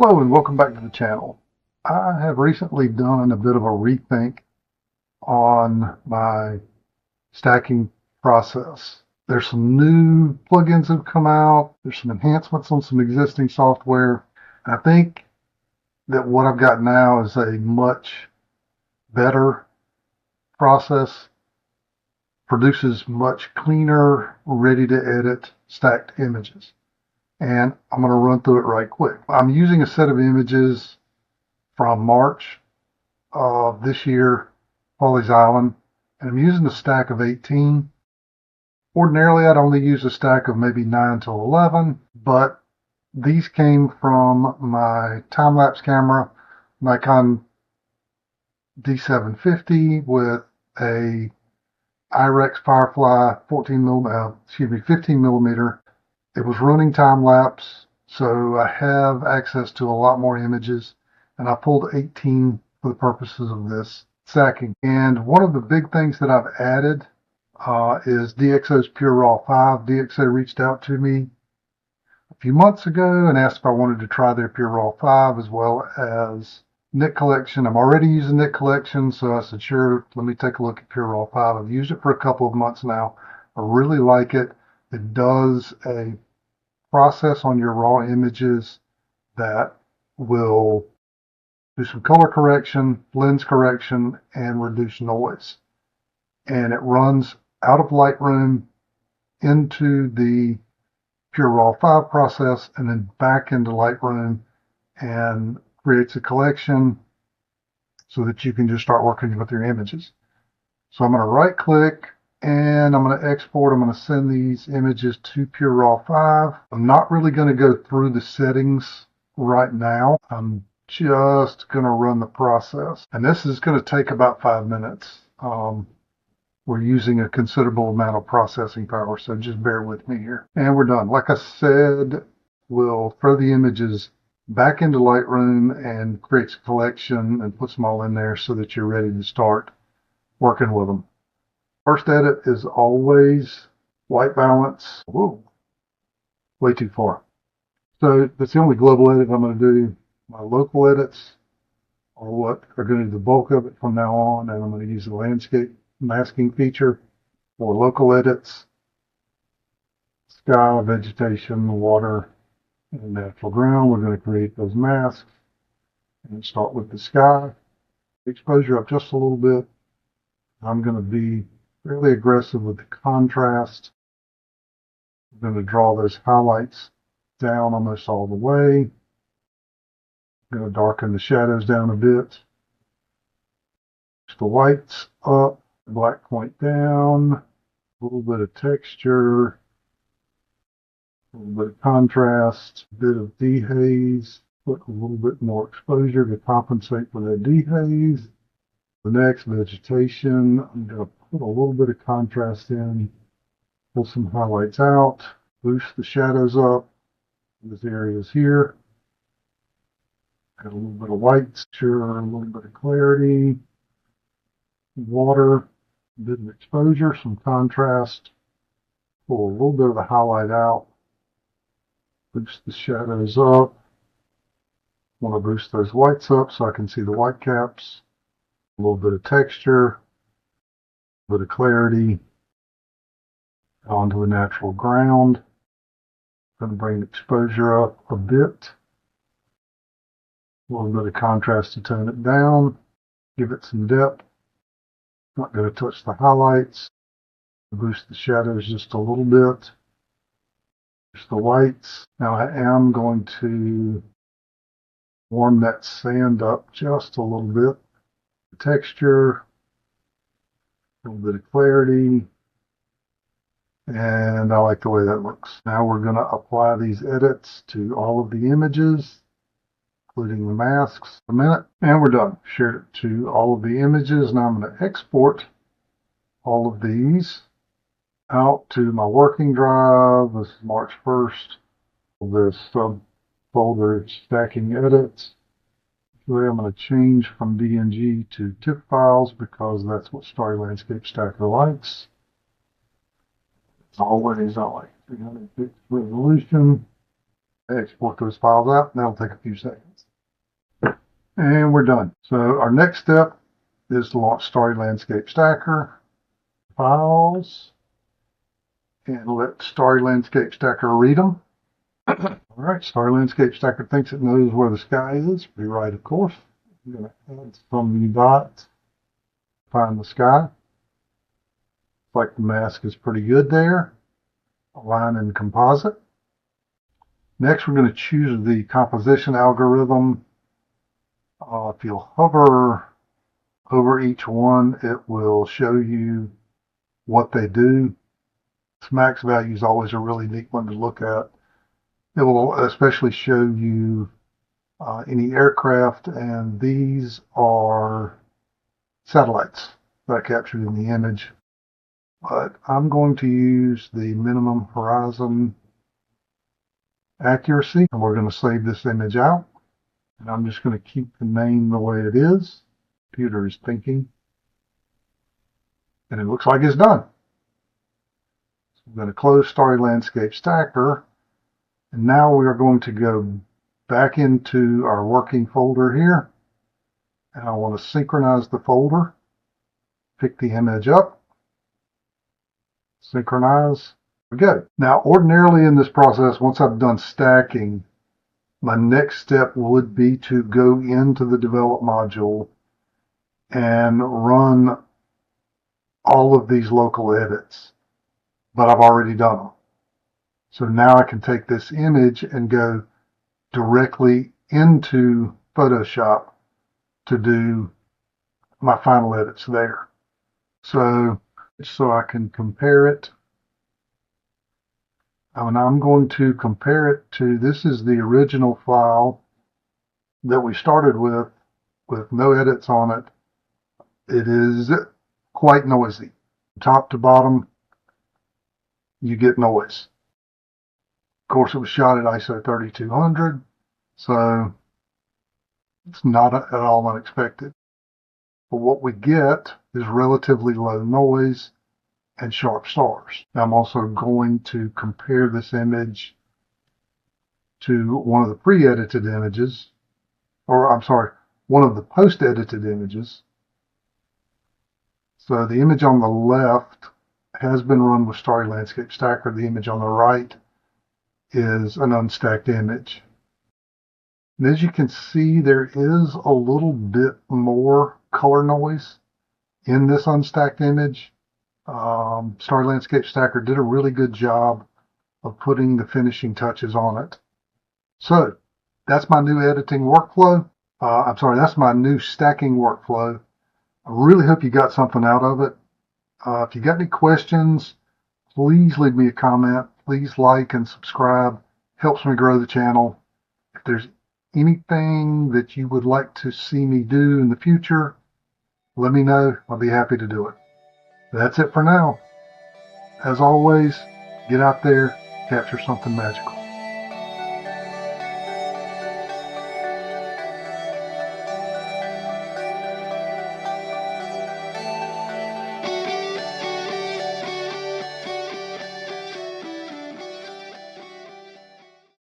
Hello and welcome back to the channel. I have recently done a bit of a rethink on my stacking process. There's some new plugins that have come out. There's some enhancements on some existing software. I think that what I've got now is a much better process, produces much cleaner, ready to edit stacked images. And I'm going to run through it right quick. I'm using a set of images from March of this year, Follies Island, and I'm using a stack of 18. Ordinarily, I'd only use a stack of maybe 9 to 11, but these came from my time-lapse camera, Nikon D750 with a IREX Firefly 15 millimeter. It was running time lapse, so I have access to a lot more images, and I pulled 18 for the purposes of this stacking. And one of the big things that I've added is DxO's Pure Raw 5. DxO reached out to me a few months ago and asked if I wanted to try their Pure Raw 5 as well as Nik Collection. I'm already using Nik Collection, so I said, sure, let me take a look at Pure Raw 5. I've used it for a couple of months now. I really like it. It does a process on your raw images that will do some color correction, lens correction, and reduce noise. And it runs out of Lightroom into the Pure Raw 5 process and then back into Lightroom and creates a collection so that you can just start working with your images. So I'm going to right click and I'm going to export. I'm going to send these images to Pure Raw 5. I'm not really going to go through the settings right now. I'm just going to run the process. And this is going to take about 5 minutes. We're using a considerable amount of processing power, so just bear with me here. And we're done. Like I said, we'll throw the images back into Lightroom and create a collection and puts them all in there so that you're ready to start working with them. First edit is always white balance. Whoa, way too far. So that's the only global edit I'm going to do. My local edits are what are going to do the bulk of it from now on, and I'm going to use the landscape masking feature for local edits. Sky, vegetation, water, and natural ground. We're going to create those masks and start with the sky. Exposure up just a little bit. I'm going to be fairly aggressive with the contrast. I'm going to draw those highlights down almost all the way. I'm going to darken the shadows down a bit. Push the whites up, black point down, a little bit of texture, a little bit of contrast, a bit of dehaze, put a little bit more exposure to compensate for that dehaze. The next, vegetation, I'm going to put a little bit of contrast in, pull some highlights out, boost the shadows up. This area is here. Got a little bit of white, sure, a little bit of clarity, water, a bit of exposure, some contrast. Pull a little bit of the highlight out, boost the shadows up. Want to boost those whites up so I can see the white caps. A little bit of texture, a bit of clarity onto the natural ground. Going to bring the exposure up a bit. A little bit of contrast to tone it down. Give it some depth. Not going to touch the highlights. Boost the shadows just a little bit. Just the whites. Now I am going to warm that sand up just a little bit. Texture, a little bit of clarity, and I like the way that looks. Now we're going to apply these edits to all of the images, including the masks. A minute, and we're done. Share it to all of the images. Now I'm going to export all of these out to my working drive. This is March 1st. This subfolder is stacking edits. I'm going to change from DNG to TIFF files because that's what Starry Landscape Stacker likes. As always, I like 300 pixel resolution. Export those files out, and that'll take a few seconds. And we're done. So our next step is to launch Starry Landscape Stacker. Files. And let Starry Landscape Stacker read them. All right, Starry Landscape Stacker thinks it knows where the sky is. Be right, of course. I'm going to add some new dots. Find the sky. Looks like the mask is pretty good there. Align and composite. Next, we're going to choose the composition algorithm. If you'll hover over each one, it will show you what they do. This max value is always a really neat one to look at. It will especially show you any aircraft, and these are satellites that I captured in the image. But I'm going to use the minimum horizon accuracy, and we're going to save this image out. And I'm just going to keep the name the way it is. Computer is thinking. And it looks like it's done. So I'm going to close Starry Landscape Stacker. And now we are going to go back into our working folder here. And I want to synchronize the folder. Pick the image up. Synchronize. There we go. Now, ordinarily in this process, once I've done stacking, my next step would be to go into the develop module and run all of these local edits. But I've already done them. So now I can take this image and go directly into Photoshop to do my final edits there. So I can compare it. And I'm going to compare it to, this is the original file that we started with no edits on it. It is quite noisy. Top to bottom, you get noise. Of course, it was shot at ISO 3200, so it's not at all unexpected. But what we get is relatively low noise and sharp stars. Now, I'm also going to compare this image to one of the pre-edited images, or I'm sorry, one of the post-edited images. So the image on the left has been run with Starry Landscape Stacker. The image on the right is an unstacked image. And as you can see, there is a little bit more color noise in this unstacked image. Starry Landscape Stacker did a really good job of putting the finishing touches on it. So that's my new editing workflow. That's my new stacking workflow. I really hope you got something out of it. If you got any questions, please leave me a comment. Please like and subscribe. Helps me grow the channel. If there's anything that you would like to see me do in the future, let me know. I'll be happy to do it. That's it for now. As always, get out there, capture something magical.